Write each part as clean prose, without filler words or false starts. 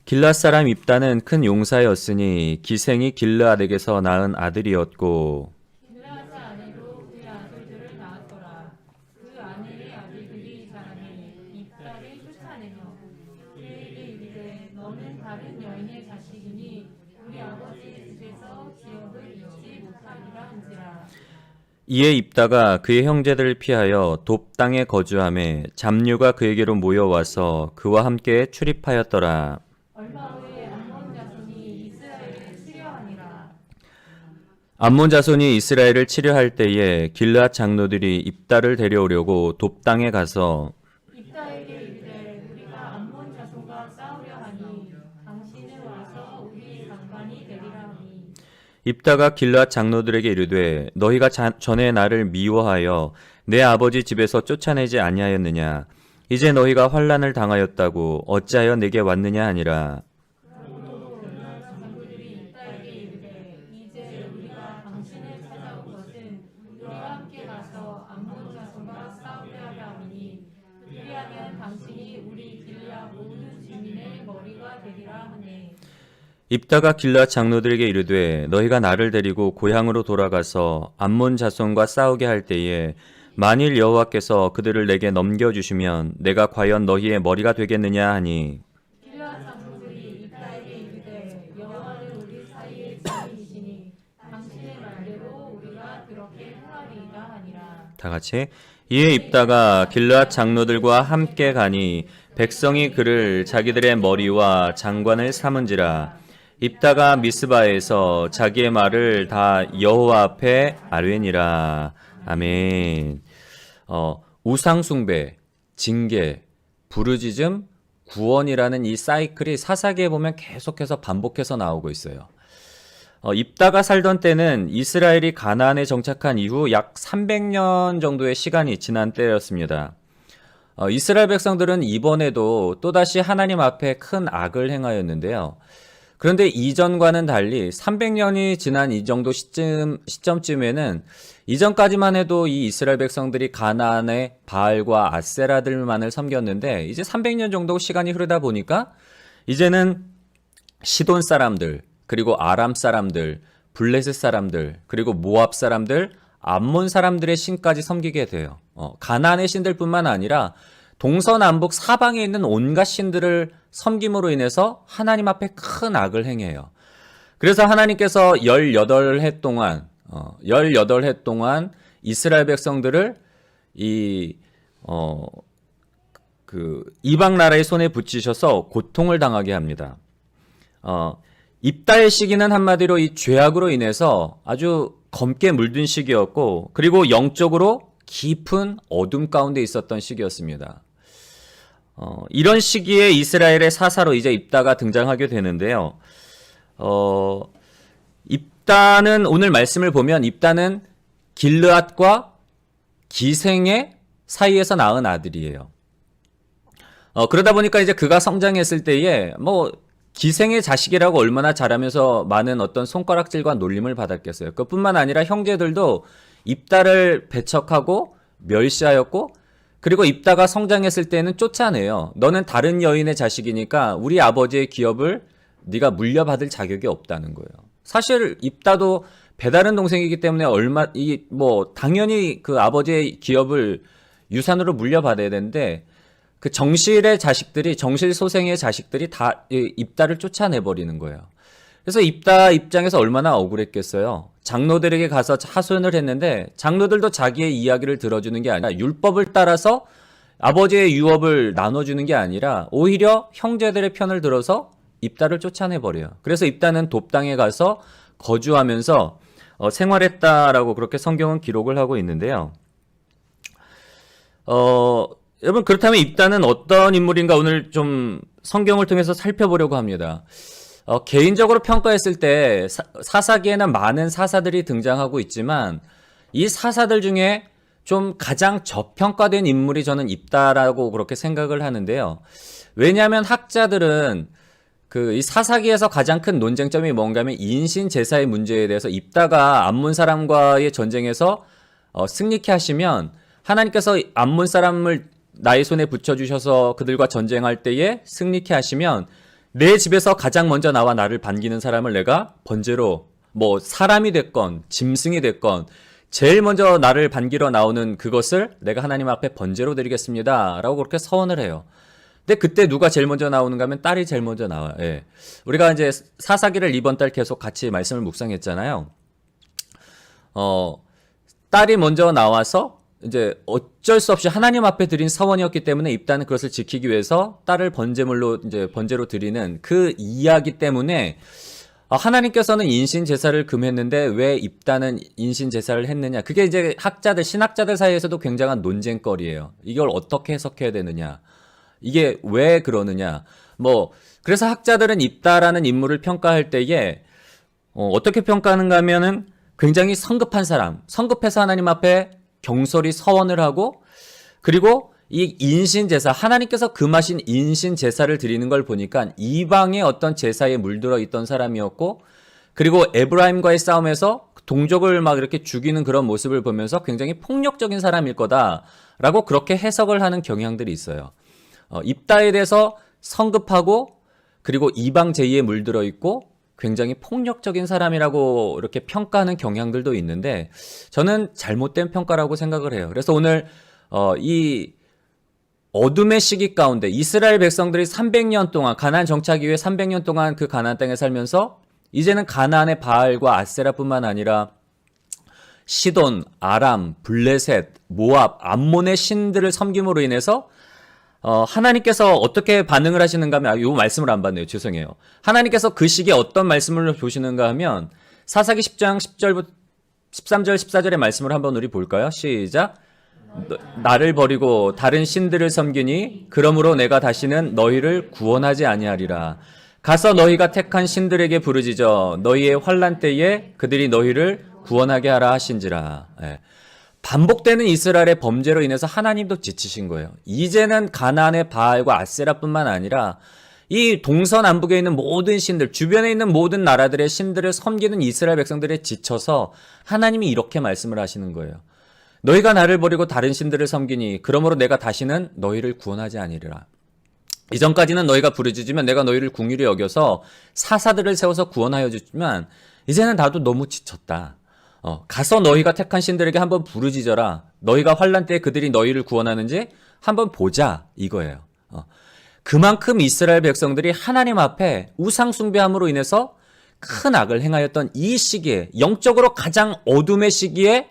길앗 사람 입다는 큰 용사였으니 기생이 길르앗에게서 낳은 아들이었고 길르앗의 아내도 그의 아들들을 낳았더라. 그 아내의 아들들이 자라매 입다를 쫓아내며 그에게 이르되 너는 다른 여인의 자식이니 우리 아버지의 집에서 기업을 잊지 못하리라 한지라. 이에 입다가 그의 형제들을 피하여 돕 땅에 거주하매 잡류가 그에게로 모여와서 그와 함께 출입하였더라. 얼마 후에 암몬 자손이 이스라엘을 치려하니라. 암몬 자손이 이스라엘을 치려할 때에 길르앗 장로들이 입다를 데려오려고 돕 땅에 가서 입다에게 이르되 우리가 암몬 자손과 싸우려 하니 당신은 와서 우리 장관이 되리라 하니 입다가 길르앗 장로들에게 이르되 너희가 전에 나를 미워하여 내 아버지 집에서 쫓아내지 아니하였느냐 이제 너희가 환난을 당하였다고 어찌하여 내게 왔느냐 하니라. 장군들이 입다에게 이르되 이제 우리가 당신을 찾아온 것은 우리와 함께 가서 암몬 자손과 싸우려 함이니 그리하면 당신이 우리 길르앗 모든 주민의 머리가 되리라 하네. 입다가 길르앗 장로들에게 이르되 너희가 나를 데리고 고향으로 돌아가서 암몬 자손과 싸우게 할 때에 만일 여호와께서 그들을 내게 넘겨주시면 내가 과연 너희의 머리가 되겠느냐 하니 길르앗 장로들이 입다에게 이르되 여호와는 우리 사이의 주인이시니 당신의 말대로 우리가 그렇게 행하리이다 하니라. 다 같이 이에 입다가 길르앗 장로들과 함께 가니 백성이 그를 자기들의 머리와 장관을 삼은지라. 입다가 미스바에서 자기의 말을 다 여호와 앞에 아뢰니라. 아멘. 우상숭배, 징계, 부르짖음, 구원이라는 이 사이클이 사사기에 보면 계속해서 반복해서 나오고 있어요. 입다가 살던 때는 이스라엘이 가나안에 정착한 이후 약 300년 정도의 시간이 지난 때였습니다. 이스라엘 백성들은 이번에도 또다시 하나님 앞에 큰 악을 행하였는데요. 그런데 이전과는 달리 300년이 지난 이 정도 시점쯤에는 이전까지만 해도 이 이스라엘 백성들이 가나안의 바알과 아세라들만을 섬겼는데 이제 300년 정도 시간이 흐르다 보니까 이제는 시돈 사람들, 그리고 아람 사람들, 블레셋 사람들, 그리고 모압 사람들, 암몬 사람들의 신까지 섬기게 돼요. 가나안의 신들뿐만 아니라 동서남북 사방에 있는 온갖 신들을 섬김으로 인해서 하나님 앞에 큰 악을 행해요. 그래서 하나님께서 18해 동안 이스라엘 백성들을 이방 나라의 손에 붙이셔서 고통을 당하게 합니다. 입다의 시기는 한마디로 이 죄악으로 인해서 아주 검게 물든 시기였고, 그리고 영적으로 깊은 어둠 가운데 있었던 시기였습니다. 이런 시기에 이스라엘의 사사로 이제 입다가 등장하게 되는데요. 입다는 오늘 말씀을 보면 입다는 길르앗과 기생의 사이에서 낳은 아들이에요. 그러다 보니까 이제 그가 성장했을 때에 기생의 자식이라고 얼마나 잘하면서 많은 어떤 손가락질과 놀림을 받았겠어요. 그뿐만 아니라 형제들도 입다를 배척하고 멸시하였고, 그리고 입다가 성장했을 때는 쫓아내요. 너는 다른 여인의 자식이니까 우리 아버지의 기업을 네가 물려받을 자격이 없다는 거예요. 사실 입다도 배다른 동생이기 때문에 당연히 그 아버지의 기업을 유산으로 물려받아야 되는데, 그 정실의 소생의 자식들이 다 입다를 쫓아내버리는 거예요. 그래서 입다 입장에서 얼마나 억울했겠어요. 장로들에게 가서 하소연을 했는데 장로들도 자기의 이야기를 들어주는 게 아니라 율법을 따라서 아버지의 유업을 나눠주는 게 아니라 오히려 형제들의 편을 들어서 입다를 쫓아내버려요. 그래서 입다는 돕 땅에 가서 거주하면서 생활했다라고 그렇게 성경은 기록을 하고 있는데요. 여러분, 그렇다면 입다는 어떤 인물인가 오늘 좀 성경을 통해서 살펴보려고 합니다. 개인적으로 평가했을 때 사사기에는 많은 사사들이 등장하고 있지만 이 사사들 중에 좀 가장 저평가된 인물이 저는 입다라고 그렇게 생각을 하는데요. 왜냐하면 학자들은 이 사사기에서 가장 큰 논쟁점이 뭔가면 인신 제사의 문제에 대해서 입다가 암몬 사람과의 전쟁에서 승리케 하시면 하나님께서 암몬 사람을 나의 손에 붙여주셔서 그들과 전쟁할 때에 승리케 하시면 내 집에서 가장 먼저 나와 나를 반기는 사람을 내가 번제로, 뭐 사람이 됐건 짐승이 됐건 제일 먼저 나를 반기러 나오는 그것을 내가 하나님 앞에 번제로 드리겠습니다 라고 그렇게 서원을 해요. 근데 그때 누가 제일 먼저 나오는가 하면 딸이 제일 먼저 나와요. 예. 우리가 이제 사사기를 이번 달 계속 같이 말씀을 묵상했잖아요. 딸이 먼저 나와서 이제 어쩔 수 없이 하나님 앞에 드린 서원이었기 때문에 입다는 그것을 지키기 위해서 딸을 번제물로 이제 번제로 드리는 그 이야기 때문에 하나님께서는 인신 제사를 금했는데 왜 입다는 인신 제사를 했느냐? 그게 이제 학자들, 신학자들 사이에서도 굉장한 논쟁거리예요. 이걸 어떻게 해석해야 되느냐? 이게 왜 그러느냐? 뭐 그래서 학자들은 입다라는 인물을 평가할 때에 어떻게 평가하는가 하면은 굉장히 성급한 사람, 성급해서 하나님 앞에 경솔히 서원을 하고, 그리고 이 인신제사, 하나님께서 금하신 인신제사를 드리는 걸 보니까 이방의 어떤 제사에 물들어 있던 사람이었고, 그리고 에브라임과의 싸움에서 동족을 막 이렇게 죽이는 그런 모습을 보면서 굉장히 폭력적인 사람일 거다라고 그렇게 해석을 하는 경향들이 있어요. 입다에 대해서 성급하고, 그리고 이방 제의에 물들어 있고 굉장히 폭력적인 사람이라고 이렇게 평가하는 경향들도 있는데, 저는 잘못된 평가라고 생각을 해요. 그래서 오늘 이 어둠의 시기 가운데 이스라엘 백성들이 300년 동안 가나안 정착 이후에 300년 동안 그 가나안 땅에 살면서 이제는 가나안의 바알과 아세라뿐만 아니라 시돈, 아람, 블레셋, 모압, 암몬의 신들을 섬김으로 인해서 하나님께서 어떻게 반응을 하시는가 하면, 이 말씀을 안 봤네요. 죄송해요. 하나님께서 그 시기에 어떤 말씀을 보시는가 하면, 사사기 10장 10절부터 13절, 14절의 말씀을 한번 우리 볼까요? 시작. 나를 버리고 다른 신들을 섬기니 그러므로 내가 다시는 너희를 구원하지 아니하리라. 가서 너희가 택한 신들에게 부르짖어 너희의 환난 때에 그들이 너희를 구원하게 하라 하신지라. 예. 반복되는 이스라엘의 범죄로 인해서 하나님도 지치신 거예요. 이제는 가나안의 바알과 아세라뿐만 아니라 이 동서남북에 있는 모든 신들, 주변에 있는 모든 나라들의 신들을 섬기는 이스라엘 백성들에 지쳐서 하나님이 이렇게 말씀을 하시는 거예요. 너희가 나를 버리고 다른 신들을 섬기니 그러므로 내가 다시는 너희를 구원하지 아니리라. 이전까지는 너희가 부르짖으면 내가 너희를 긍휼히 여겨서 사사들을 세워서 구원하여 주지만 이제는 나도 너무 지쳤다. 가서 너희가 택한 신들에게 한번 부르짖어라. 너희가 환난 때에 그들이 너희를 구원하는지 한번 보자, 이거예요. 그만큼 이스라엘 백성들이 하나님 앞에 우상 숭배함으로 인해서 큰 악을 행하였던 이 시기에, 영적으로 가장 어둠의 시기에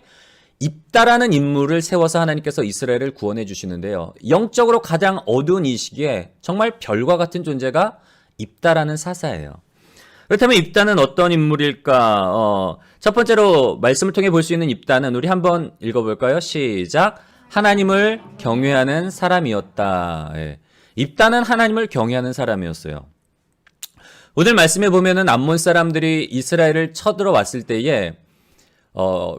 입다라는 인물을 세워서 하나님께서 이스라엘을 구원해 주시는데요. 영적으로 가장 어두운 이 시기에 정말 별과 같은 존재가 입다라는 사사예요. 그렇다면 입다는 어떤 인물일까? 첫 번째로 말씀을 통해 볼 수 있는 입다는 우리 한번 읽어볼까요? 시작. 하나님을 경외하는 사람이었다. 예. 입다는 하나님을 경외하는 사람이었어요. 오늘 말씀에 보면은 암몬 사람들이 이스라엘을 쳐들어왔을 때에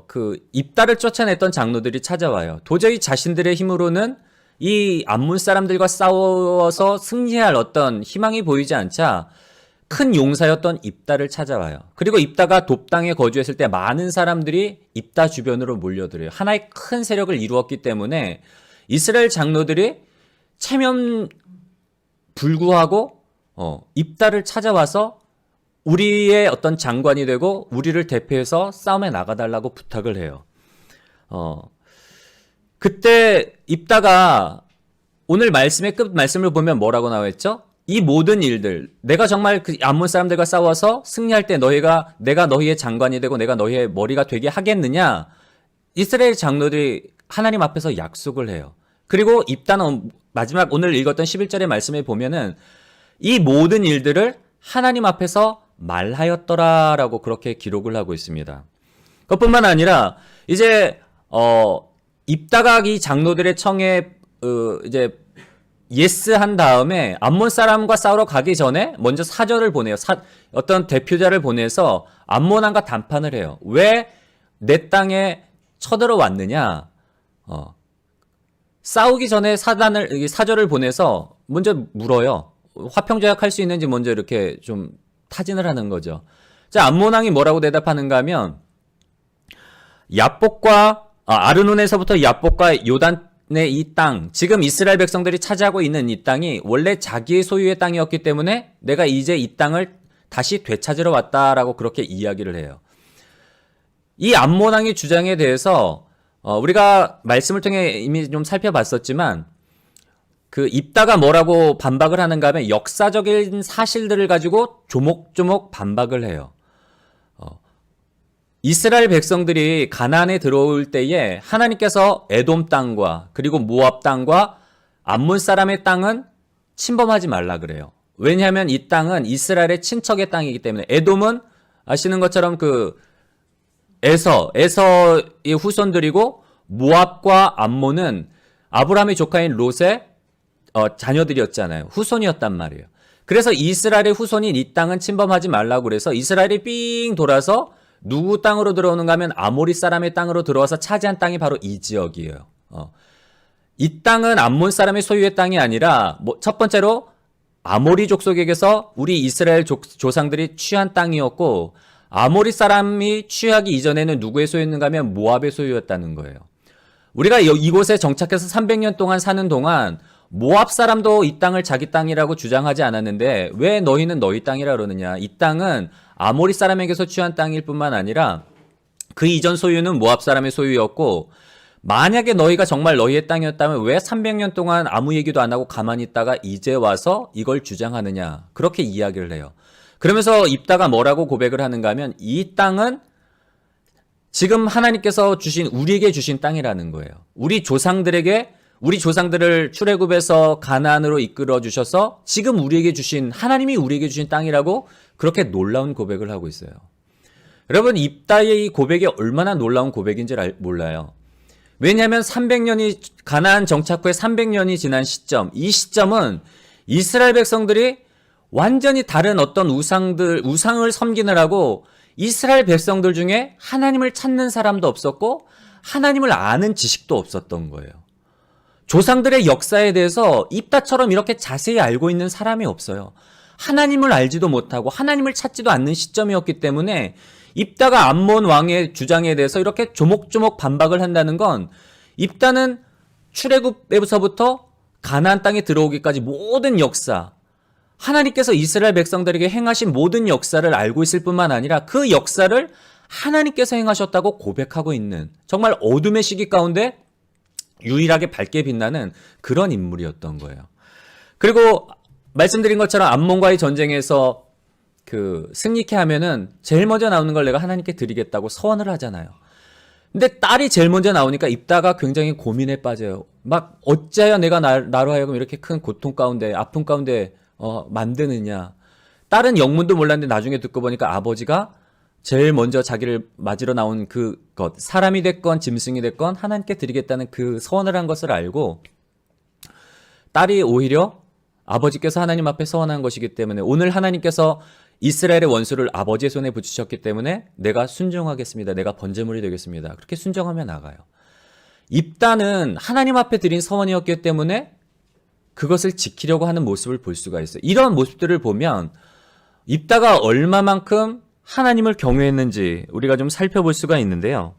그 입다를 쫓아냈던 장로들이 찾아와요. 도저히 자신들의 힘으로는 이 암몬 사람들과 싸워서 승리할 어떤 희망이 보이지 않자 큰 용사였던 입다를 찾아와요. 그리고 입다가 돕당에 거주했을 때 많은 사람들이 입다 주변으로 몰려들어요. 하나의 큰 세력을 이루었기 때문에 이스라엘 장로들이 체면 불구하고 입다를 찾아와서 우리의 어떤 장관이 되고 우리를 대표해서 싸움에 나가달라고 부탁을 해요. 그때 입다가 오늘 말씀의 끝 말씀을 보면 뭐라고 나와있죠? 이 모든 일들, 내가 정말 그 암몬 사람들과 싸워서 승리할 때 내가 너희의 장관이 되고 내가 너희의 머리가 되게 하겠느냐? 이스라엘 장로들이 하나님 앞에서 약속을 해요. 그리고 입다는 마지막 오늘 읽었던 11절의 말씀에 보면은 이 모든 일들을 하나님 앞에서 말하였더라라고 그렇게 기록을 하고 있습니다. 그것뿐만 아니라 이제 입다가 이 장로들의 청에 이제 예스 한 다음에 암몬 사람과 싸우러 가기 전에 먼저 사절을 보내요. 어떤 대표자를 보내서 암몬 왕과談판을 해요. 왜 내 땅에 쳐들어왔느냐? 싸우기 전에 사절을 보내서 먼저 물어요. 화평조약할 수 있는지 먼저 이렇게 좀 타진을 하는 거죠. 자, 암몬 왕이 뭐라고 대답하는가 하면 야복과 아르논에서부터 야복과 요단 이 땅, 지금 이스라엘 백성들이 차지하고 있는 이 땅이 원래 자기의 소유의 땅이었기 때문에 내가 이제 이 땅을 다시 되찾으러 왔다라고 그렇게 이야기를 해요. 이 암몬 왕의 주장에 대해서 우리가 말씀을 통해 이미 좀 살펴봤었지만 그 입다가 뭐라고 반박을 하는가 하면 역사적인 사실들을 가지고 조목조목 반박을 해요. 이스라엘 백성들이 가나안에 들어올 때에 하나님께서 에돔 땅과 그리고 모압 땅과 암몬 사람의 땅은 침범하지 말라 그래요. 왜냐하면 이 땅은 이스라엘의 친척의 땅이기 때문에. 에돔은 아시는 것처럼 그 에서의 후손들이고, 모압과 암몬은 아브라함의 조카인 롯의 자녀들이었잖아요. 후손이었단 말이에요. 그래서 이스라엘의 후손인 이 땅은 침범하지 말라고 그래서 이스라엘이 삥 돌아서 누구 땅으로 들어오는가 하면 아모리 사람의 땅으로 들어와서 차지한 땅이 바로 이 지역이에요. 이 땅은 암몬 사람의 소유의 땅이 아니라 첫 번째로 아모리 족속에게서 우리 이스라엘 조상들이 취한 땅이었고, 아모리 사람이 취하기 이전에는 누구의 소유였는가 하면 모압의 소유였다는 거예요. 우리가 이곳에 정착해서 300년 동안 사는 동안 모압 사람도 이 땅을 자기 땅이라고 주장하지 않았는데 왜 너희는 너희 땅이라 그러느냐. 이 땅은 아모리 사람에게서 취한 땅일 뿐만 아니라 그 이전 소유는 모압 사람의 소유였고, 만약에 너희가 정말 너희의 땅이었다면 왜 300년 동안 아무 얘기도 안 하고 가만히 있다가 이제 와서 이걸 주장하느냐. 그렇게 이야기를 해요. 그러면서 입다가 뭐라고 고백을 하는가 하면 이 땅은 지금 하나님께서 우리에게 주신 땅이라는 거예요. 우리 조상들을 출애굽에서 가나안으로 이끌어 주셔서 지금 하나님이 우리에게 주신 땅이라고 그렇게 놀라운 고백을 하고 있어요. 여러분, 입다의 이 고백이 얼마나 놀라운 고백인지 몰라요. 왜냐하면 가나안 정착 후에 300년이 지난 시점, 이 시점은 이스라엘 백성들이 완전히 다른 어떤 우상을 섬기느라고 이스라엘 백성들 중에 하나님을 찾는 사람도 없었고 하나님을 아는 지식도 없었던 거예요. 조상들의 역사에 대해서 입다처럼 이렇게 자세히 알고 있는 사람이 없어요. 하나님을 알지도 못하고 하나님을 찾지도 않는 시점이었기 때문에 입다가 암몬 왕의 주장에 대해서 이렇게 조목조목 반박을 한다는 건, 입다는 출애굽에서부터 가나안 땅에 들어오기까지 모든 역사, 하나님께서 이스라엘 백성들에게 행하신 모든 역사를 알고 있을 뿐만 아니라 그 역사를 하나님께서 행하셨다고 고백하고 있는, 정말 어둠의 시기 가운데 유일하게 밝게 빛나는 그런 인물이었던 거예요. 그리고 말씀드린 것처럼 암몬과의 전쟁에서 승리케 하면은 제일 먼저 나오는 걸 내가 하나님께 드리겠다고 서원을 하잖아요. 근데 딸이 제일 먼저 나오니까 입다가 굉장히 고민에 빠져요. 막 어찌하여 내가 나로 하여금 이렇게 큰 고통 가운데, 아픔 가운데 만드느냐. 딸은 영문도 몰랐는데 나중에 듣고 보니까 아버지가 제일 먼저 자기를 맞으러 나온 사람이 됐건 짐승이 됐건 하나님께 드리겠다는 그 서원을 한 것을 알고, 딸이 오히려 아버지께서 하나님 앞에 서원한 것이기 때문에, 오늘 하나님께서 이스라엘의 원수를 아버지의 손에 붙이셨기 때문에 내가 순종하겠습니다. 내가 번제물이 되겠습니다. 그렇게 순종하며 나가요. 입다는 하나님 앞에 드린 서원이었기 때문에 그것을 지키려고 하는 모습을 볼 수가 있어요. 이런 모습들을 보면 입다가 얼마만큼 하나님을 경외했는지 우리가 좀 살펴볼 수가 있는데요.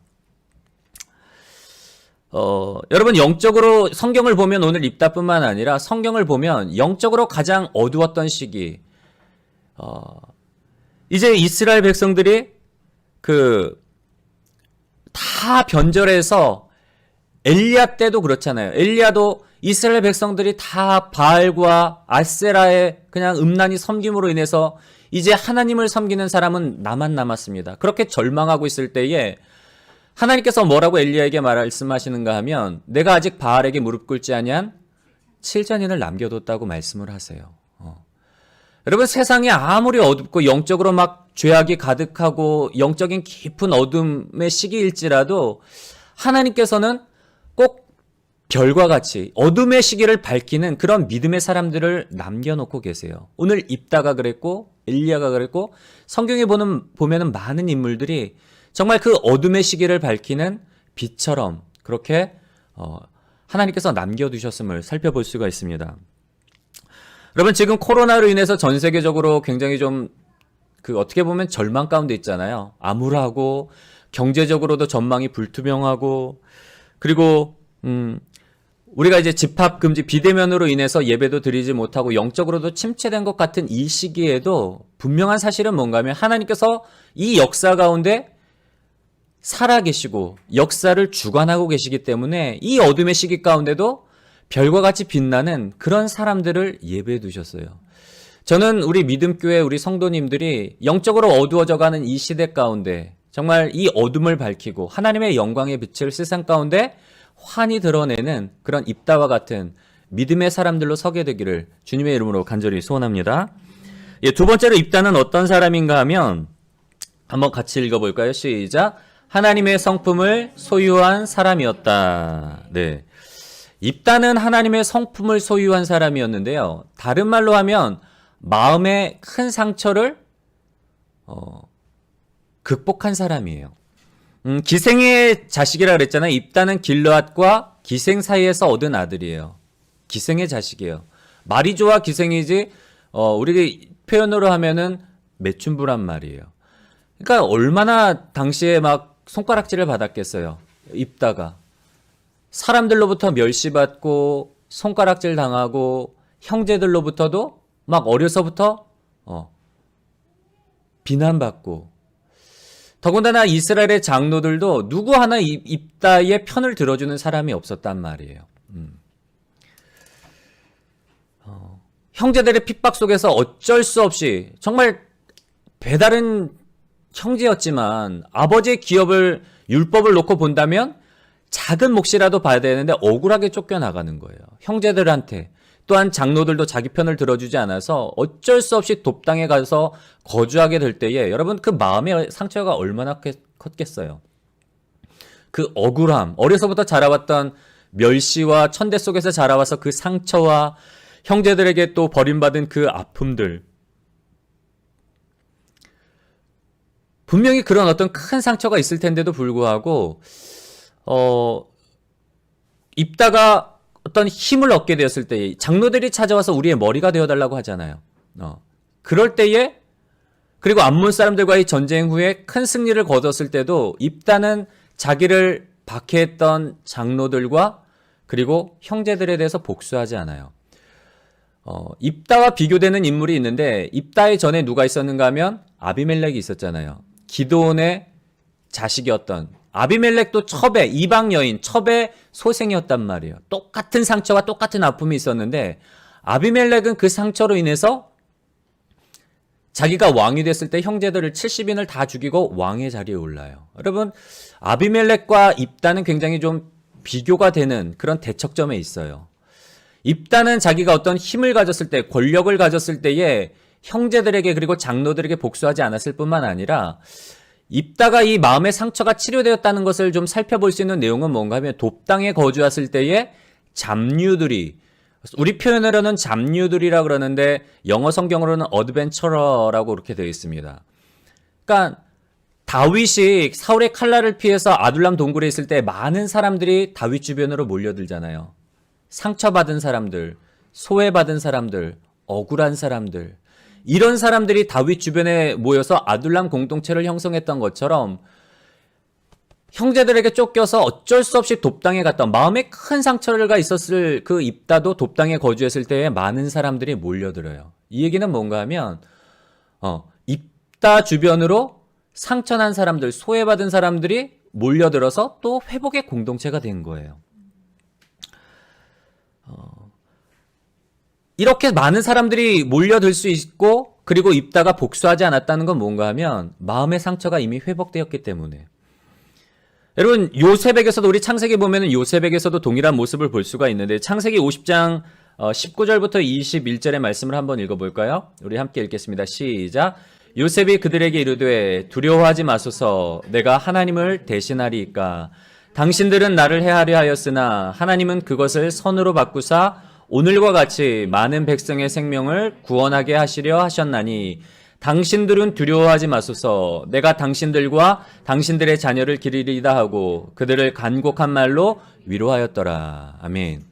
여러분, 영적으로 성경을 보면 오늘 입다뿐만 아니라 성경을 보면 영적으로 가장 어두웠던 시기, 이제 이스라엘 백성들이 다 변절해서, 엘리야 때도 그렇잖아요. 엘리야도 이스라엘 백성들이 다 바알과 아세라의 그냥 음란히 섬김으로 인해서 이제 하나님을 섬기는 사람은 나만 남았습니다. 그렇게 절망하고 있을 때에 하나님께서 뭐라고 엘리야에게 말씀하시는가 하면, 내가 아직 바알에게 무릎 꿇지 아니한 7전인을 남겨뒀다고 말씀을 하세요. 여러분, 세상이 아무리 어둡고 영적으로 막 죄악이 가득하고 영적인 깊은 어둠의 시기일지라도 하나님께서는 꼭 별과 같이 어둠의 시기를 밝히는 그런 믿음의 사람들을 남겨놓고 계세요. 오늘 입다가 그랬고 엘리야가 그랬고, 성경에 보면은 많은 인물들이 정말 그 어둠의 시기를 밝히는 빛처럼 그렇게 하나님께서 남겨두셨음을 살펴볼 수가 있습니다. 여러분, 지금 코로나로 인해서 전 세계적으로 굉장히 좀 어떻게 보면 절망 가운데 있잖아요. 암울하고 경제적으로도 전망이 불투명하고, 그리고 우리가 이제 집합 금지 비대면으로 인해서 예배도 드리지 못하고 영적으로도 침체된 것 같은 이 시기에도 분명한 사실은 뭔가 하면 하나님께서 이 역사 가운데 살아계시고 역사를 주관하고 계시기 때문에 이 어둠의 시기 가운데도 별과 같이 빛나는 그런 사람들을 예배해 두셨어요. 저는 우리 믿음교회 우리 성도님들이 영적으로 어두워져가는 이 시대 가운데 정말 이 어둠을 밝히고 하나님의 영광의 빛을 세상 가운데 환히 드러내는 그런 입다와 같은 믿음의 사람들로 서게 되기를 주님의 이름으로 간절히 소원합니다. 예, 두 번째로 입다는 어떤 사람인가 하면 한번 같이 읽어볼까요? 시작. 하나님의 성품을 소유한 사람이었다. 네. 입다는 하나님의 성품을 소유한 사람이었는데요. 다른 말로 하면 마음의 큰 상처를 극복한 사람이에요. 기생의 자식이라 그랬잖아요. 입다는 길르앗과 기생 사이에서 얻은 아들이에요. 기생의 자식이에요. 말이 좋아 기생이지 우리 표현으로 하면은 매춘부란 말이에요. 그러니까 얼마나 당시에 막 손가락질을 받았겠어요. 입다가 사람들로부터 멸시받고 손가락질 당하고 형제들로부터도 막 어려서부터 비난받고 더군다나 이스라엘의 장로들도 누구 하나 입다의 편을 들어주는 사람이 없었단 말이에요. 형제들의 핍박 속에서 어쩔 수 없이 정말 배다른 형제였지만 아버지의 기업을 율법을 놓고 본다면 작은 몫이라도 봐야 되는데 억울하게 쫓겨나가는 거예요. 형제들한테 또한 장로들도 자기 편을 들어주지 않아서 어쩔 수 없이 돕당에 가서 거주하게 될 때에 여러분 그 마음의 상처가 얼마나 컸겠어요. 그 억울함, 어려서부터 자라왔던 멸시와 천대 속에서 자라와서 그 상처와 형제들에게 또 버림받은 그 아픔들, 분명히 그런 어떤 큰 상처가 있을 텐데도 불구하고 입다가 어떤 힘을 얻게 되었을 때 장로들이 찾아와서 우리의 머리가 되어달라고 하잖아요. 그럴 때에 그리고 암몬 사람들과의 전쟁 후에 큰 승리를 거뒀을 때도 입다는 자기를 박해했던 장로들과 그리고 형제들에 대해서 복수하지 않아요. 입다와 비교되는 인물이 있는데 입다의 전에 누가 있었는가 하면 아비멜렉이 있었잖아요. 기드온의 자식이었던 아비멜렉도 첩의 이방 여인 첩의 소생이었단 말이에요. 똑같은 상처와 똑같은 아픔이 있었는데 아비멜렉은 그 상처로 인해서 자기가 왕이 됐을 때 형제들을 70인을 다 죽이고 왕의 자리에 올라요. 여러분 아비멜렉과 입다는 굉장히 좀 비교가 되는 그런 대척점에 있어요. 입다는 자기가 어떤 힘을 가졌을 때 권력을 가졌을 때에 형제들에게 그리고 장로들에게 복수하지 않았을 뿐만 아니라 입다가 이 마음의 상처가 치료되었다는 것을 좀 살펴볼 수 있는 내용은 뭔가 하면 돕당에 거주했을 때에 잡류들이 우리 표현으로는 잡류들이라 그러는데 영어 성경으로는 어드벤처러라고 그렇게 되어 있습니다. 그러니까 다윗이 사울의 칼날을 피해서 아둘람 동굴에 있을 때 많은 사람들이 다윗 주변으로 몰려들잖아요. 상처받은 사람들, 소외받은 사람들, 억울한 사람들 이런 사람들이 다윗 주변에 모여서 아둘람 공동체를 형성했던 것처럼 형제들에게 쫓겨서 어쩔 수 없이 돕당에 갔던 마음에 큰 상처가 있었을 그 입다도 돕당에 거주했을 때에 많은 사람들이 몰려들어요. 이 얘기는 뭔가 하면 입다 주변으로 상처난 사람들, 소외받은 사람들이 몰려들어서 또 회복의 공동체가 된 거예요. 이렇게 많은 사람들이 몰려들 수 있고 그리고 입다가 복수하지 않았다는 건 뭔가 하면 마음의 상처가 이미 회복되었기 때문에 여러분 요셉에게서도 우리 창세기 보면은 요셉에게서도 동일한 모습을 볼 수가 있는데 창세기 50장 19절부터 21절의 말씀을 한번 읽어볼까요? 우리 함께 읽겠습니다. 시작. 요셉이 그들에게 이르되 두려워하지 마소서 내가 하나님을 대신하리이까 당신들은 나를 해하려 하였으나 하나님은 그것을 선으로 바꾸사 오늘과 같이 많은 백성의 생명을 구원하게 하시려 하셨나니 당신들은 두려워하지 마소서 내가 당신들과 당신들의 자녀를 기리리다 하고 그들을 간곡한 말로 위로하였더라. 아멘.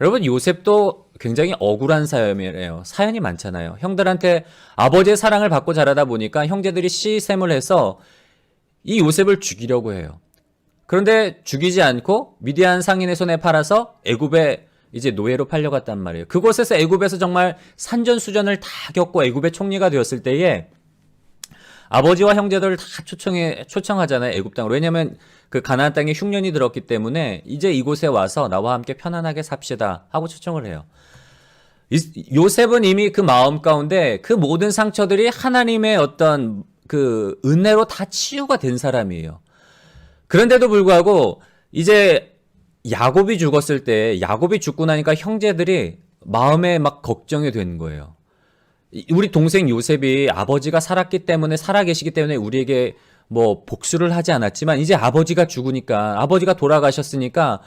여러분 요셉도 굉장히 억울한 사연이에요. 사연이 많잖아요. 형들한테 아버지의 사랑을 받고 자라다 보니까 형제들이 시샘을 해서 이 요셉을 죽이려고 해요. 그런데 죽이지 않고 미디안 상인의 손에 팔아서 애굽에 이제 노예로 팔려갔단 말이에요. 그곳에서 애굽에서 정말 산전수전을 다 겪고 애굽의 총리가 되었을 때에 아버지와 형제들을 다 초청하잖아요. 애굽 땅으로. 왜냐하면 그 가나안 땅에 흉년이 들었기 때문에 이제 이곳에 와서 나와 함께 편안하게 삽시다 하고 초청을 해요. 요셉은 이미 그 마음 가운데 그 모든 상처들이 하나님의 어떤 그 은혜로 다 치유가 된 사람이에요. 그런데도 불구하고 이제 야곱이 죽었을 때 야곱이 죽고 나니까 형제들이 마음에 막 걱정이 된 거예요. 우리 동생 요셉이 아버지가 살아계시기 때문에 우리에게 뭐 복수를 하지 않았지만 이제 아버지가 죽으니까 아버지가 돌아가셨으니까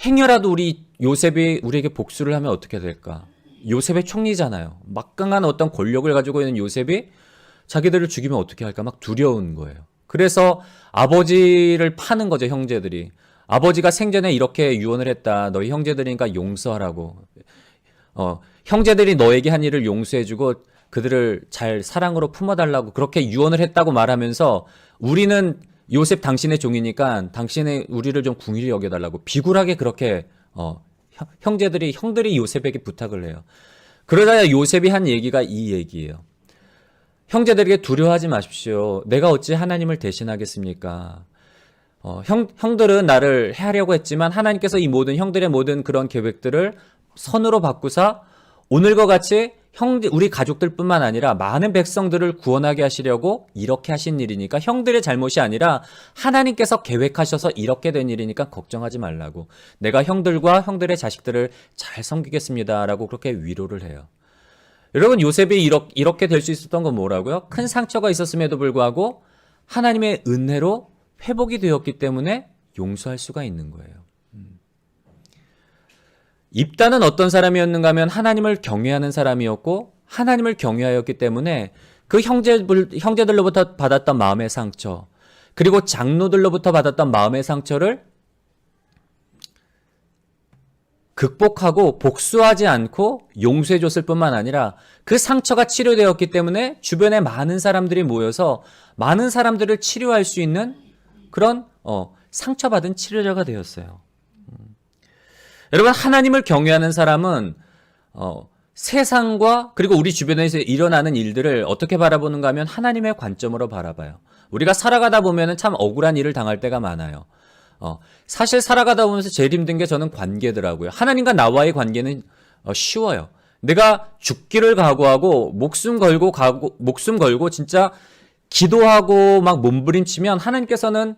행여라도 우리 요셉이 우리에게 복수를 하면 어떻게 될까? 요셉의 총리잖아요. 막강한 어떤 권력을 가지고 있는 요셉이 자기들을 죽이면 어떻게 할까? 막 두려운 거예요. 그래서 아버지를 파는 거죠, 형제들이. 아버지가 생전에 이렇게 유언을 했다. 너희 형제들이니까 용서하라고. 형제들이 너에게 한 일을 용서해주고 그들을 잘 사랑으로 품어달라고 그렇게 유언을 했다고 말하면서 우리는 요셉 당신의 종이니까 당신의 우리를 좀 궁일히 여겨달라고 비굴하게 그렇게 형들이 요셉에게 부탁을 해요. 그러다 요셉이 한 얘기가 이 얘기예요. 형제들에게 두려워하지 마십시오. 내가 어찌 하나님을 대신하겠습니까? 형들은 나를 해하려고 했지만 하나님께서 이 모든 형들의 모든 그런 계획들을 선으로 바꾸사 오늘과 같이 우리 가족들뿐만 아니라 많은 백성들을 구원하게 하시려고 이렇게 하신 일이니까 형들의 잘못이 아니라 하나님께서 계획하셔서 이렇게 된 일이니까 걱정하지 말라고. 내가 형들과 형들의 자식들을 잘 섬기겠습니다. 라고 그렇게 위로를 해요. 여러분, 요셉이 이렇게 될 수 있었던 건 뭐라고요? 큰 상처가 있었음에도 불구하고 하나님의 은혜로 회복이 되었기 때문에 용서할 수가 있는 거예요. 입다는 어떤 사람이었는가 하면 하나님을 경외하는 사람이었고 하나님을 경외하였기 때문에 그 형제들로부터 받았던 마음의 상처 그리고 장로들로부터 받았던 마음의 상처를 극복하고 복수하지 않고 용서해줬을 뿐만 아니라 그 상처가 치료되었기 때문에 주변에 많은 사람들이 모여서 많은 사람들을 치료할 수 있는 그런 상처받은 치료자가 되었어요. 여러분, 하나님을 경외하는 사람은 세상과 그리고 우리 주변에서 일어나는 일들을 어떻게 바라보는가 하면 하나님의 관점으로 바라봐요. 우리가 살아가다 보면 참 억울한 일을 당할 때가 많아요. 사실 살아가다 보면서 제일 힘든 게 저는 관계더라고요. 하나님과 나와의 관계는 쉬워요. 내가 죽기를 각오하고 목숨 걸고 진짜 기도하고 막 몸부림치면 하나님께서는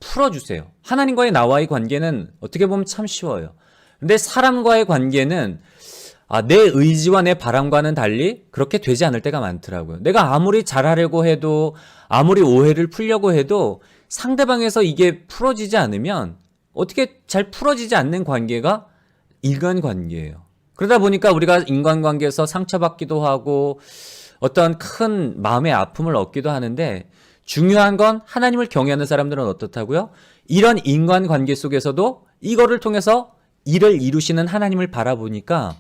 풀어주세요. 하나님과의 나와의 관계는 어떻게 보면 참 쉬워요. 근데 사람과의 관계는 내 의지와 내 바람과는 달리 그렇게 되지 않을 때가 많더라고요. 내가 아무리 잘하려고 해도 아무리 오해를 풀려고 해도 상대방에서 이게 풀어지지 않으면 어떻게 잘 풀어지지 않는 관계가 인간관계예요. 그러다 보니까 우리가 인간관계에서 상처받기도 하고 어떤 큰 마음의 아픔을 얻기도 하는데 중요한 건 하나님을 경외하는 사람들은 어떻다고요? 이런 인간관계 속에서도 이거를 통해서 일을 이루시는 하나님을 바라보니까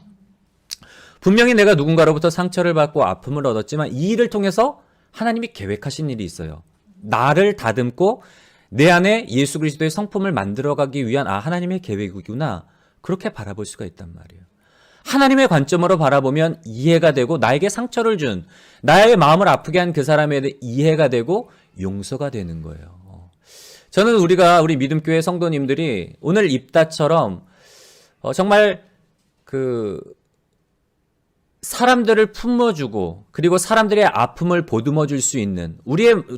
분명히 내가 누군가로부터 상처를 받고 아픔을 얻었지만 이 일을 통해서 하나님이 계획하신 일이 있어요. 나를 다듬고 내 안에 예수 그리스도의 성품을 만들어가기 위한 하나님의 계획이구나. 그렇게 바라볼 수가 있단 말이에요. 하나님의 관점으로 바라보면 이해가 되고 나에게 상처를 준 나의 마음을 아프게 한 그 사람에 대해 이해가 되고 용서가 되는 거예요. 저는 우리 믿음교회 성도님들이 오늘 입다처럼 정말 사람들을 품어주고 그리고 사람들의 아픔을 보듬어 줄 수 있는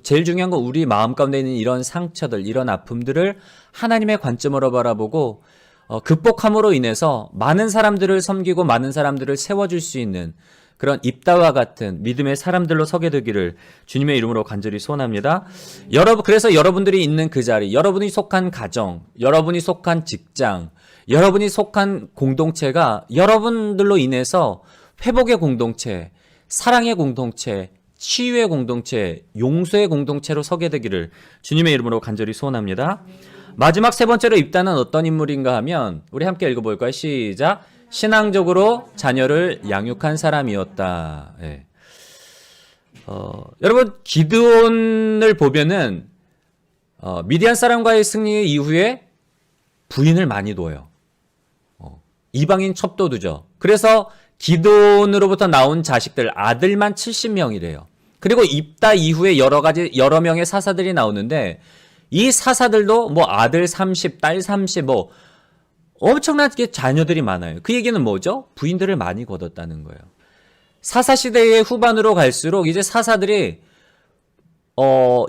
제일 중요한 건 우리 마음 가운데 있는 이런 상처들, 이런 아픔들을 하나님의 관점으로 바라보고 극복함으로 인해서 많은 사람들을 섬기고 많은 사람들을 세워줄 수 있는 그런 입다와 같은 믿음의 사람들로 서게 되기를 주님의 이름으로 간절히 소원합니다. 그래서 여러분들이 있는 그 자리, 여러분이 속한 가정, 여러분이 속한 직장, 여러분이 속한 공동체가 여러분들로 인해서 회복의 공동체, 사랑의 공동체, 치유의 공동체, 용서의 공동체로 서게 되기를 주님의 이름으로 간절히 소원합니다. 마지막 세 번째로 입다는 어떤 인물인가 하면 우리 함께 읽어볼까요? 시작. 신앙적으로 자녀를 양육한 사람이었다. 예. 여러분, 기드온을 보면은 미디안 사람과의 승리 이후에 부인을 많이 둬요. 이방인 첩도두죠. 그래서 기돈으로부터 나온 자식들, 아들만 70명이래요. 그리고 입다 이후에 여러 명의 사사들이 나오는데, 이 사사들도 뭐 아들 30, 딸 30, 뭐 엄청나게 자녀들이 많아요. 그 얘기는 뭐죠? 부인들을 많이 거뒀다는 거예요. 사사시대의 후반으로 갈수록 이제 사사들이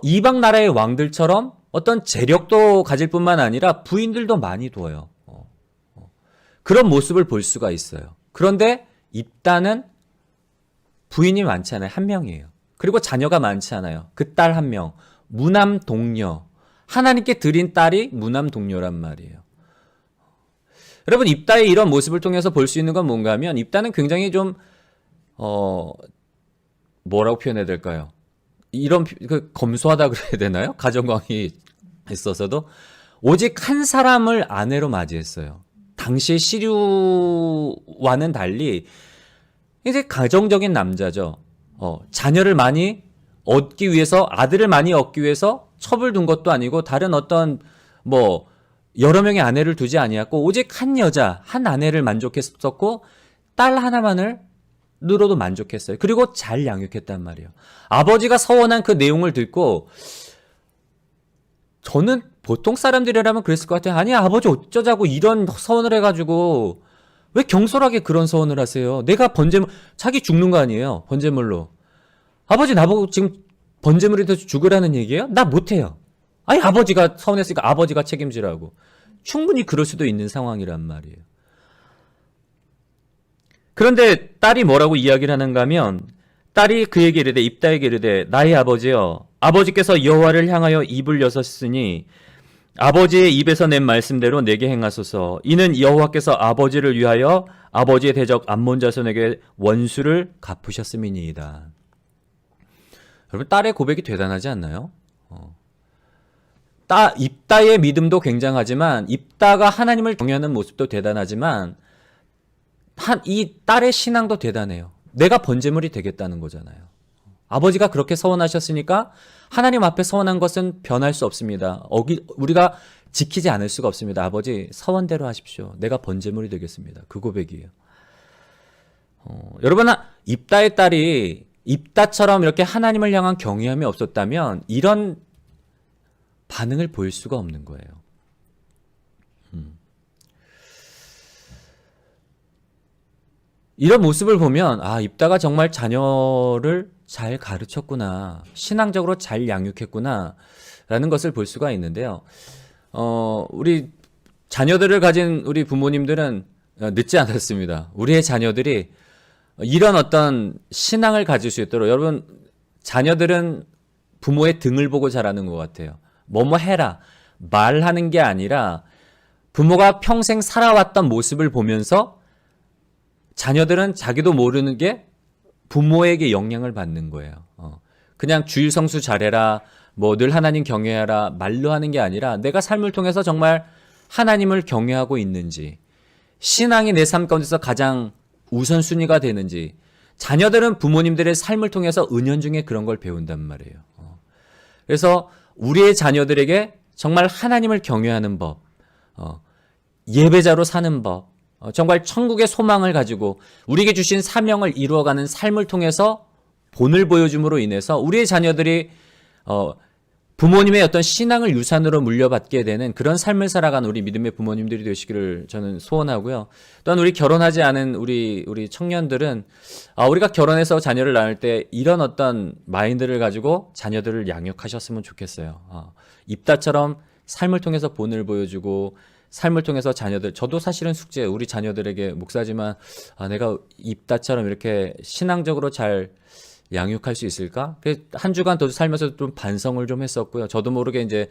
이방 나라의 왕들처럼 어떤 재력도 가질 뿐만 아니라 부인들도 많이 둬요. 그런 모습을 볼 수가 있어요. 그런데 입다는 부인이 많지 않아요. 한 명이에요. 그리고 자녀가 많지 않아요. 그 딸 한 명, 무남동녀. 하나님께 드린 딸이 무남동녀란 말이에요. 여러분, 입다의 이런 모습을 통해서 볼 수 있는 건 뭔가 하면, 입다는 굉장히 좀 뭐라고 표현해야 될까요? 이런 검소하다 그래야 되나요? 가정광이 있어서도 오직 한 사람을 아내로 맞이했어요. 당시 시류와는 달리 이제 가정적인 남자죠. 자녀를 많이 얻기 위해서, 아들을 많이 얻기 위해서 첩을 둔 것도 아니고 다른 어떤 뭐 여러 명의 아내를 두지 아니었고 오직 한 여자, 한 아내를 만족했었고 딸 하나만으로도 만족했어요. 그리고 잘 양육했단 말이에요. 아버지가 서원한 그 내용을 듣고 저는 보통 사람들이라면 그랬을 것 같아요. 아니, 아버지 어쩌자고 이런 서원을 해가지고 왜 경솔하게 그런 서원을 하세요? 내가 번제물, 자기 죽는 거 아니에요? 번제물로. 아버지 나보고 지금 번제물이 돼서 죽으라는 얘기예요? 나 못해요. 아니, 아버지가 서운했으니까 아버지가 책임지라고. 충분히 그럴 수도 있는 상황이란 말이에요. 그런데 딸이 뭐라고 이야기를 하는가 하면, 딸이 그에게 이르되, 입다에게 이르되, 나의 아버지여, 아버지께서 여호와를 향하여 입을 여셨으니 아버지의 입에서 낸 말씀대로 내게 행하소서. 이는 여호와께서 아버지를 위하여 아버지의 대적 암몬 자손에게 원수를 갚으셨음이니이다. 여러분, 딸의 고백이 대단하지 않나요? 입다의 믿음도 굉장하지만, 입다가 하나님을 경외하는 모습도 대단하지만, 이 딸의 신앙도 대단해요. 내가 번제물이 되겠다는 거잖아요. 아버지가 그렇게 서원하셨으니까 하나님 앞에 서원한 것은 변할 수 없습니다. 우리가 지키지 않을 수가 없습니다. 아버지, 서원대로 하십시오. 내가 번제물이 되겠습니다. 그 고백이에요. 여러분, 입다의 딸이 입다처럼 이렇게 하나님을 향한 경외함이 없었다면 이런 반응을 보일 수가 없는 거예요. 이런 모습을 보면, 입다가 정말 자녀를 잘 가르쳤구나, 신앙적으로 잘 양육했구나 라는 것을 볼 수가 있는데요. 우리 자녀들을 가진 우리 부모님들은 늦지 않았습니다. 우리의 자녀들이 이런 어떤 신앙을 가질 수 있도록, 여러분, 자녀들은 부모의 등을 보고 자라는 것 같아요. 뭐뭐 해라, 말하는 게 아니라 부모가 평생 살아왔던 모습을 보면서 자녀들은 자기도 모르는 게 부모에게 영향을 받는 거예요. 그냥 주일 성수 잘해라, 뭐 늘 하나님 경외하라 말로 하는 게 아니라 내가 삶을 통해서 정말 하나님을 경외하고 있는지, 신앙이 내 삶 가운데서 가장 우선순위가 되는지, 자녀들은 부모님들의 삶을 통해서 은연중에 그런 걸 배운단 말이에요. 그래서 우리의 자녀들에게 정말 하나님을 경외하는 법, 예배자로 사는 법, 정말 천국의 소망을 가지고 우리에게 주신 사명을 이루어가는 삶을 통해서 본을 보여줌으로 인해서 우리의 자녀들이 부모님의 어떤 신앙을 유산으로 물려받게 되는 그런 삶을 살아가는 우리 믿음의 부모님들이 되시기를 저는 소원하고요. 또한 우리 결혼하지 않은 우리 청년들은 우리가 결혼해서 자녀를 낳을 때 이런 어떤 마인드를 가지고 자녀들을 양육하셨으면 좋겠어요. 입다처럼 삶을 통해서 본을 보여주고 삶을 통해서 자녀들, 저도 사실은 숙제, 우리 자녀들에게 목사지만 내가 입다처럼 이렇게 신앙적으로 잘 양육할 수 있을까? 한 주간 더 살면서 좀 반성을 좀 했었고요. 저도 모르게 이제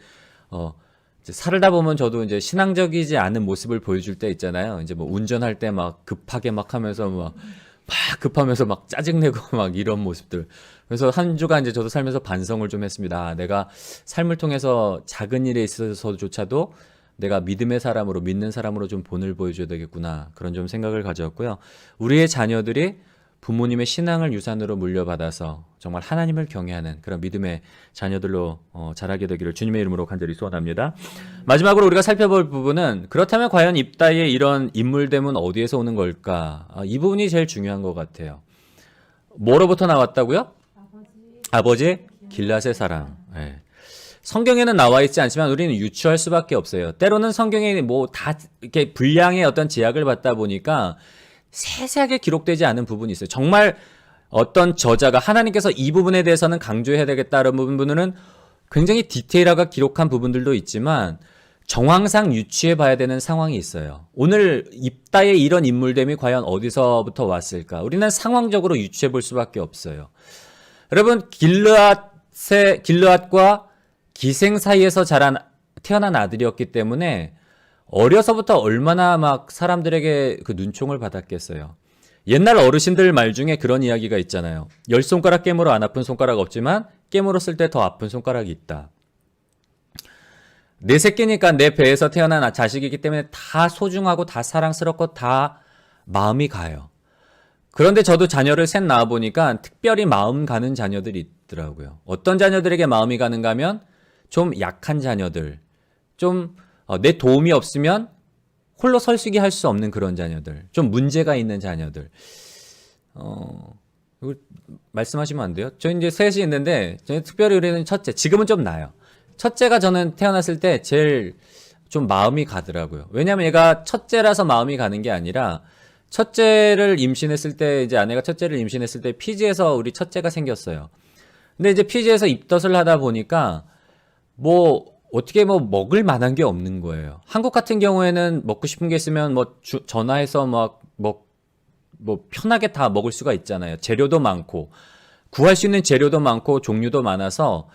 살다 보면 저도 이제 신앙적이지 않은 모습을 보여줄 때 있잖아요. 이제 뭐 운전할 때 막 급하게 막 하면서 막 급하면서 막 짜증내고 막 이런 모습들. 그래서 한 주간 이제 저도 살면서 반성을 좀 했습니다. 내가 삶을 통해서 작은 일에 있어서조차도 내가 믿음의 사람으로, 믿는 사람으로 좀 본을 보여줘야 되겠구나, 그런 좀 생각을 가졌고요. 우리의 자녀들이 부모님의 신앙을 유산으로 물려받아서 정말 하나님을 경외하는 그런 믿음의 자녀들로 자라게 되기를 주님의 이름으로 간절히 소원합니다. 마지막으로 우리가 살펴볼 부분은 그렇다면 과연 입다의 이런 인물됨은 어디에서 오는 걸까? 이 부분이 제일 중요한 것 같아요. 뭐로부터 나왔다고요? 아버지 길앗의 사랑. 예. 성경에는 나와 있지 않지만 우리는 유추할 수밖에 없어요. 때로는 성경에 뭐 다 이렇게 분량의 어떤 제약을 받다 보니까 세세하게 기록되지 않은 부분이 있어요. 정말 어떤 저자가 하나님께서 이 부분에 대해서는 강조해야 되겠다는 부분은 굉장히 디테일하게 기록한 부분들도 있지만 정황상 유추해 봐야 되는 상황이 있어요. 오늘 입다의 이런 인물됨이 과연 어디서부터 왔을까? 우리는 상황적으로 유추해 볼 수밖에 없어요. 여러분, 길르앗과 기생 사이에서 태어난 아들이었기 때문에 어려서부터 얼마나 막 사람들에게 그 눈총을 받았겠어요. 옛날 어르신들 말 중에 그런 이야기가 있잖아요. 10손가락 깨물어 안 아픈 손가락 없지만 깨물었을 때 더 아픈 손가락이 있다. 내 새끼니까 내 배에서 태어난 자식이기 때문에 다 소중하고 다 사랑스럽고 다 마음이 가요. 그런데 저도 자녀를 셋 낳아보니까 특별히 마음 가는 자녀들이 있더라고요. 어떤 자녀들에게 마음이 가는가 하면 좀 약한 자녀들, 좀 내 도움이 없으면 홀로 설수기 할 수 없는 그런 자녀들, 좀 문제가 있는 자녀들. 이거 말씀하시면 안 돼요? 저 이제 셋이 있는데, 저희 특별히 우리는 첫째, 지금은 좀 나아요. 첫째가 저는 태어났을 때 제일 좀 마음이 가더라고요. 왜냐면 얘가 첫째라서 마음이 가는 게 아니라, 첫째를 임신했을 때, 이제 아내가 첫째를 임신했을 때 피지에서 우리 첫째가 생겼어요. 근데 이제 피지에서 입덧을 하다 보니까, 어떻게 먹을 만한 게 없는 거예요. 한국 같은 경우에는 먹고 싶은 게 있으면 전화해서 편하게 다 먹을 수가 있잖아요. 재료도 많고, 구할 수 있는 재료도 많고, 종류도 많아서,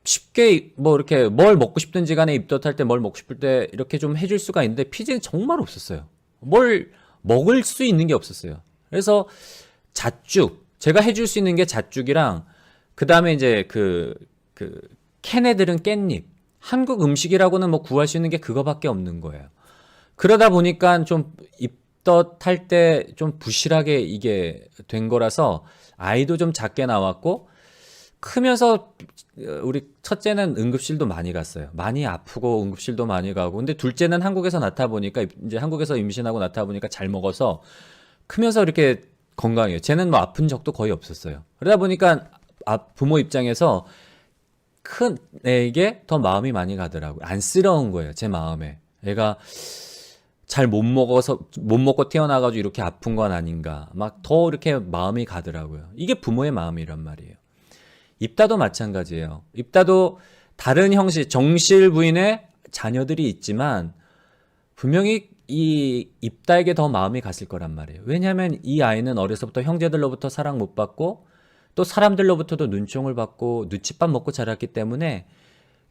쉽게 이렇게 뭘 먹고 싶든지 간에 입덧할 때 뭘 먹고 싶을 때 이렇게 좀 해줄 수가 있는데, 피지는 정말 없었어요. 뭘 먹을 수 있는 게 없었어요. 그래서 제가 해줄 수 있는 게 잣죽이랑, 그 다음에 이제 캔 애들은 깻잎. 한국 음식이라고는 구할 수 있는 게 그거밖에 없는 거예요. 그러다 보니까 좀 입덧할 때 좀 부실하게 이게 된 거라서 아이도 좀 작게 나왔고, 크면서 우리 첫째는 응급실도 많이 갔어요. 많이 아프고 응급실도 많이 가고. 근데 둘째는 한국에서 낳다 보니까, 이제 한국에서 임신하고 낳다 보니까 잘 먹어서 크면서 이렇게 건강해요. 쟤는 아픈 적도 거의 없었어요. 그러다 보니까 부모 입장에서 큰 애에게 더 마음이 많이 가더라고요. 안쓰러운 거예요, 제 마음에. 애가 잘 못 먹고 태어나가지고 이렇게 아픈 건 아닌가. 더 이렇게 마음이 가더라고요. 이게 부모의 마음이란 말이에요. 입다도 마찬가지예요. 입다도 다른 형식, 정실 부인의 자녀들이 있지만 분명히 이 입다에게 더 마음이 갔을 거란 말이에요. 왜냐하면 이 아이는 어려서부터 형제들로부터 사랑 못 받고 또 사람들로부터도 눈총을 받고 눈칫밥 먹고 자랐기 때문에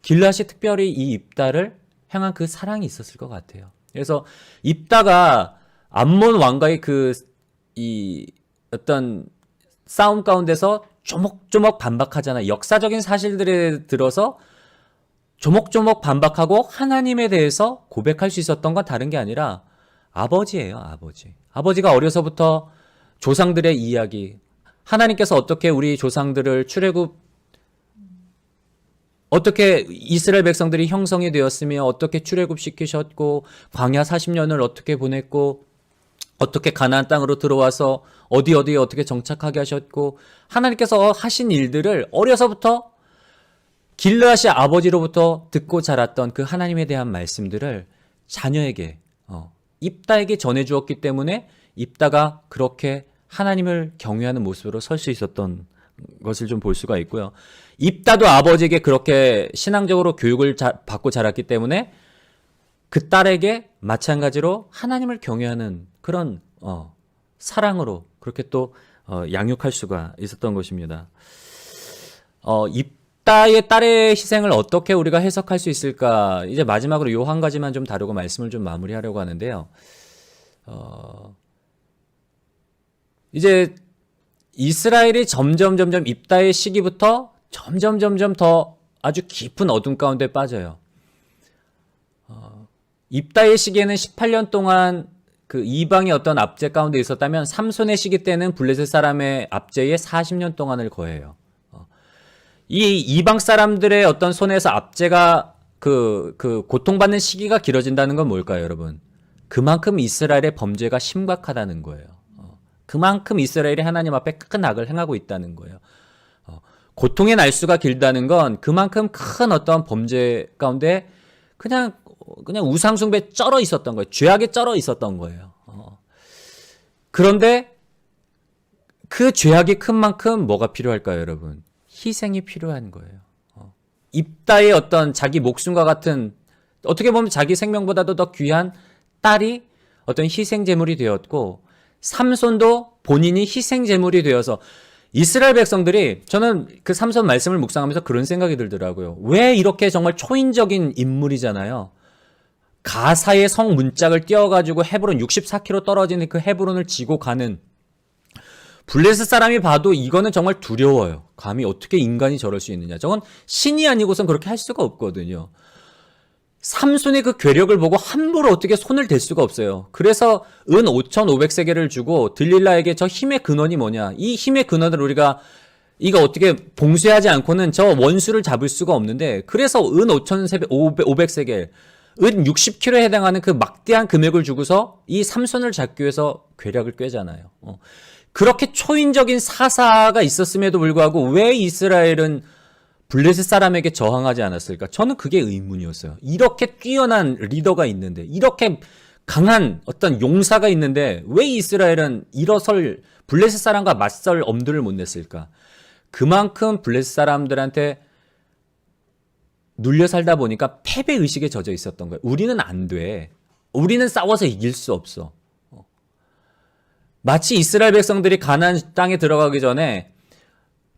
길앗이 특별히 이 입다를 향한 그 사랑이 있었을 것 같아요. 그래서 입다가 암몬 왕과의 어떤 싸움 가운데서 조목조목 반박하잖아요. 역사적인 사실들에 들어서 조목조목 반박하고 하나님에 대해서 고백할 수 있었던 건 다른 게 아니라 아버지예요, 아버지. 아버지가 어려서부터 조상들의 이야기, 하나님께서 어떻게 우리 조상들을 어떻게 이스라엘 백성들이 형성이 되었으며 어떻게 출애굽시키셨고 광야 40년을 어떻게 보냈고 어떻게 가나안 땅으로 들어와서 어디에 어떻게 정착하게 하셨고 하나님께서 하신 일들을 어려서부터 길르앗이 아버지로부터 듣고 자랐던 그 하나님에 대한 말씀들을 자녀에게 입다에게 전해주었기 때문에 입다가 그렇게 하나님을 경외하는 모습으로 설 수 있었던 것을 좀 볼 수가 있고요. 입다도 아버지에게 그렇게 신앙적으로 교육을 받고 자랐기 때문에 그 딸에게 마찬가지로 하나님을 경외하는 그런 사랑으로 그렇게 또 양육할 수가 있었던 것입니다. 입다의 딸의 희생을 어떻게 우리가 해석할 수 있을까? 이제 마지막으로 요 한 가지만 좀 다루고 말씀을 좀 마무리하려고 하는데요. 이제 이스라엘이 점점 입다의 시기부터 점점 더 아주 깊은 어둠 가운데 빠져요. 입다의 시기에는 18년 동안 그 이방의 어떤 압제 가운데 있었다면 삼손의 시기 때는 블레셋 사람의 압제에 40년 동안을 거해요. 이 이방 사람들의 어떤 손에서 압제가 그 고통받는 시기가 길어진다는 건 뭘까요, 여러분? 그만큼 이스라엘의 범죄가 심각하다는 거예요. 그만큼 이스라엘이 하나님 앞에 큰 악을 행하고 있다는 거예요. 고통의 날수가 길다는 건 그만큼 큰 어떤 범죄 가운데 그냥 우상숭배에 쩔어 있었던 거예요. 죄악에 쩔어 있었던 거예요. 그런데 그 죄악이 큰 만큼 뭐가 필요할까요, 여러분? 희생이 필요한 거예요. 입다의 어떤 자기 목숨과 같은, 어떻게 보면 자기 생명보다도 더 귀한 딸이 어떤 희생제물이 되었고, 삼손도 본인이 희생제물이 되어서, 이스라엘 백성들이, 저는 그 삼손 말씀을 묵상하면서 그런 생각이 들더라고요. 왜 이렇게 정말 초인적인 인물이잖아요. 가사의 성 문짝을 띄워가지고 헤브론 64km 떨어지는 그 헤브론을 지고 가는, 블레셋 사람이 봐도 이거는 정말 두려워요. 감히 어떻게 인간이 저럴 수 있느냐. 저건 신이 아니고선 그렇게 할 수가 없거든요. 삼손의 그 괴력을 보고 함부로 어떻게 손을 댈 수가 없어요. 그래서 은 5,500세겔을 주고 들릴라에게 저 힘의 근원이 뭐냐. 이 힘의 근원을 우리가 이거 어떻게 봉쇄하지 않고는 저 원수를 잡을 수가 없는데, 그래서 은 5,500세겔, 은 60kg에 해당하는 그 막대한 금액을 주고서 이 삼손을 잡기 위해서 괴력을 꿰잖아요. 그렇게 초인적인 사사가 있었음에도 불구하고 왜 이스라엘은 블레셋 사람에게 저항하지 않았을까? 저는 그게 의문이었어요. 이렇게 뛰어난 리더가 있는데, 이렇게 강한 어떤 용사가 있는데 왜 이스라엘은 일어설 블레셋 사람과 맞설 엄두를 못 냈을까? 그만큼 블레셋 사람들한테 눌려 살다 보니까 패배의식에 젖어 있었던 거예요. 우리는 안 돼. 우리는 싸워서 이길 수 없어. 마치 이스라엘 백성들이 가나안 땅에 들어가기 전에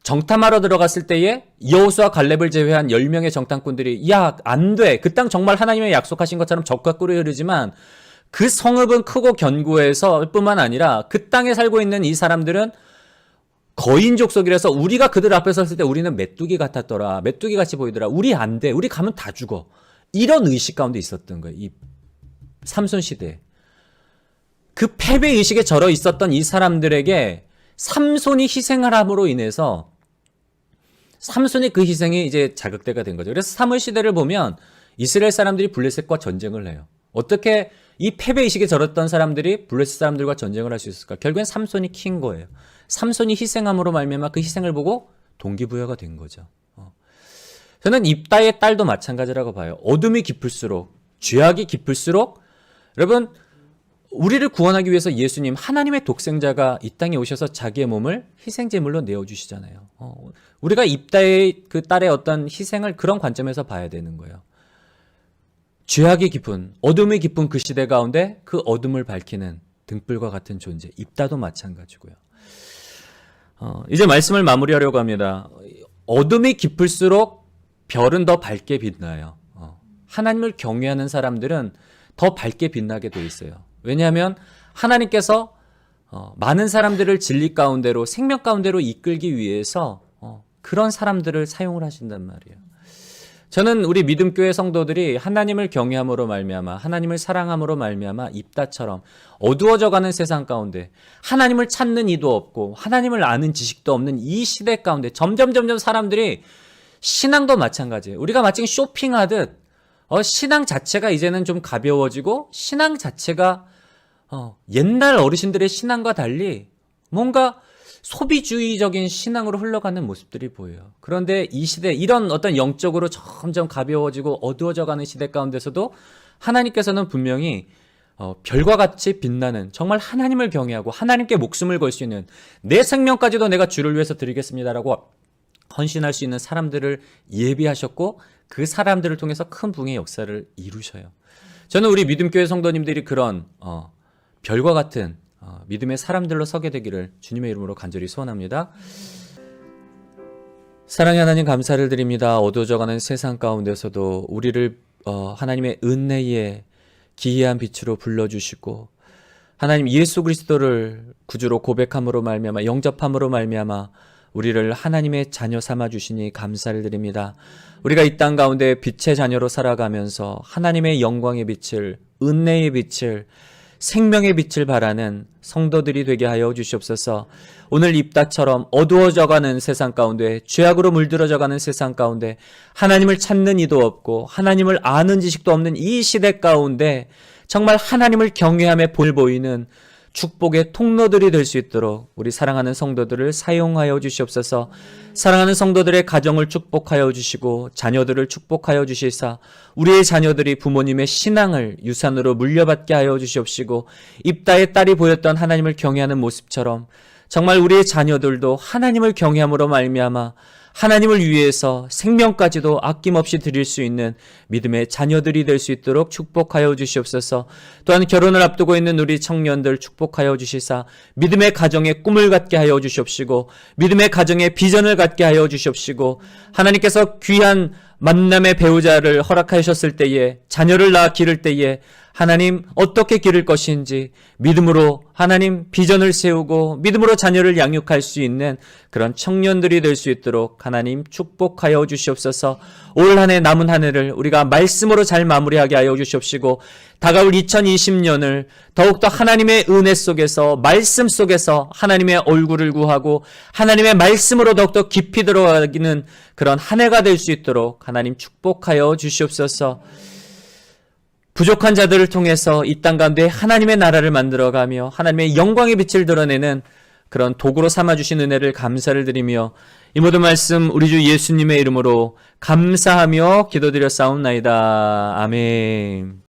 정탐하러 들어갔을 때에 여호수아 갈렙을 제외한 10명의 정탐꾼들이 야, 안 돼. 그 땅 정말 하나님의 약속하신 것처럼 적과 꿀이 흐르지만 그 성읍은 크고 견고해서 뿐만 아니라 그 땅에 살고 있는 이 사람들은 거인 족속이라서 우리가 그들 앞에 섰을 때 우리는 메뚜기 같았더라. 메뚜기 같이 보이더라. 우리 안 돼. 우리 가면 다 죽어. 이런 의식 가운데 있었던 거예요. 이 삼손 시대에. 그 패배의식에 절어 있었던 이 사람들에게 삼손이 희생을 함으로 인해서 삼손의 그 희생이 이제 자극대가 된 거죠. 그래서 사무엘 시대를 보면 이스라엘 사람들이 블레셋과 전쟁을 해요. 어떻게 이 패배의식에 절었던 사람들이 블레셋 사람들과 전쟁을 할 수 있을까? 결국엔 삼손이 킨 거예요. 삼손이 희생함으로 말미암아 그 희생을 보고 동기부여가 된 거죠. 저는 입다의 딸도 마찬가지라고 봐요. 어둠이 깊을수록, 죄악이 깊을수록, 여러분, 우리를 구원하기 위해서 예수님, 하나님의 독생자가 이 땅에 오셔서 자기의 몸을 희생제물로 내어주시잖아요. 우리가 입다의 그 딸의 어떤 희생을 그런 관점에서 봐야 되는 거예요. 죄악이 깊은, 어둠이 깊은 그 시대 가운데 그 어둠을 밝히는 등불과 같은 존재, 입다도 마찬가지고요. 이제 말씀을 마무리하려고 합니다. 어둠이 깊을수록 별은 더 밝게 빛나요. 하나님을 경외하는 사람들은 더 밝게 빛나게 돼 있어요. 왜냐하면 하나님께서 많은 사람들을 진리 가운데로, 생명 가운데로 이끌기 위해서 그런 사람들을 사용을 하신단 말이에요. 저는 우리 믿음교회 성도들이 하나님을 경외함으로 말미암아, 하나님을 사랑함으로 말미암아 입다처럼 어두워져가는 세상 가운데 하나님을 찾는 이도 없고 하나님을 아는 지식도 없는 이 시대 가운데 점점 사람들이, 신앙도 마찬가지예요. 우리가 마치 쇼핑하듯 신앙 자체가 이제는 좀 가벼워지고, 신앙 자체가 옛날 어르신들의 신앙과 달리 뭔가 소비주의적인 신앙으로 흘러가는 모습들이 보여요. 그런데 이 시대, 이런 어떤 영적으로 점점 가벼워지고 어두워져가는 시대 가운데서도 하나님께서는 분명히 별과 같이 빛나는, 정말 하나님을 경외하고 하나님께 목숨을 걸 수 있는, 내 생명까지도 내가 주를 위해서 드리겠습니다라고 헌신할 수 있는 사람들을 예비하셨고, 그 사람들을 통해서 큰 부흥의 역사를 이루셔요. 저는 우리 믿음교회 성도님들이 그런 별과 같은 믿음의 사람들로 서게 되기를 주님의 이름으로 간절히 소원합니다. 사랑의 하나님, 감사를 드립니다. 어두워져가는 세상 가운데서도 우리를 하나님의 은혜의 기이한 빛으로 불러주시고, 하나님 예수 그리스도를 구주로 고백함으로 말미암아, 영접함으로 말미암아 우리를 하나님의 자녀 삼아 주시니 감사를 드립니다. 우리가 이 땅 가운데 빛의 자녀로 살아가면서 하나님의 영광의 빛을, 은혜의 빛을 생명의 빛을 발하는 성도들이 되게 하여 주시옵소서. 오늘 입다처럼 어두워져가는 세상 가운데, 죄악으로 물들어져가는 세상 가운데, 하나님을 찾는 이도 없고 하나님을 아는 지식도 없는 이 시대 가운데 정말 하나님을 경외함에 볼 보이는 축복의 통로들이 될 수 있도록 우리 사랑하는 성도들을 사용하여 주시옵소서. 사랑하는 성도들의 가정을 축복하여 주시고 자녀들을 축복하여 주시사 우리의 자녀들이 부모님의 신앙을 유산으로 물려받게 하여 주시옵시고, 입다의 딸이 보였던 하나님을 경외하는 모습처럼 정말 우리의 자녀들도 하나님을 경외함으로 말미암아 하나님을 위해서 생명까지도 아낌없이 드릴 수 있는 믿음의 자녀들이 될 수 있도록 축복하여 주시옵소서. 또한 결혼을 앞두고 있는 우리 청년들 축복하여 주시사 믿음의 가정에 꿈을 갖게 하여 주시옵시고, 믿음의 가정에 비전을 갖게 하여 주시옵시고, 하나님께서 귀한 만남의 배우자를 허락하셨을 때에, 자녀를 낳아 기를 때에 하나님 어떻게 기를 것인지 믿음으로 하나님 비전을 세우고 믿음으로 자녀를 양육할 수 있는 그런 청년들이 될 수 있도록 하나님 축복하여 주시옵소서. 올 한 해 남은 한 해를 우리가 말씀으로 잘 마무리하게 하여 주시옵시고, 다가올 2020년을 더욱더 하나님의 은혜 속에서, 말씀 속에서 하나님의 얼굴을 구하고 하나님의 말씀으로 더욱더 깊이 들어가기는 그런 한 해가 될 수 있도록 하나님 축복하여 주시옵소서. 부족한 자들을 통해서 이 땅 가운데 하나님의 나라를 만들어가며 하나님의 영광의 빛을 드러내는 그런 도구로 삼아주신 은혜를 감사를 드리며, 이 모든 말씀 우리 주 예수님의 이름으로 감사하며 기도드렸사옵나이다. 아멘.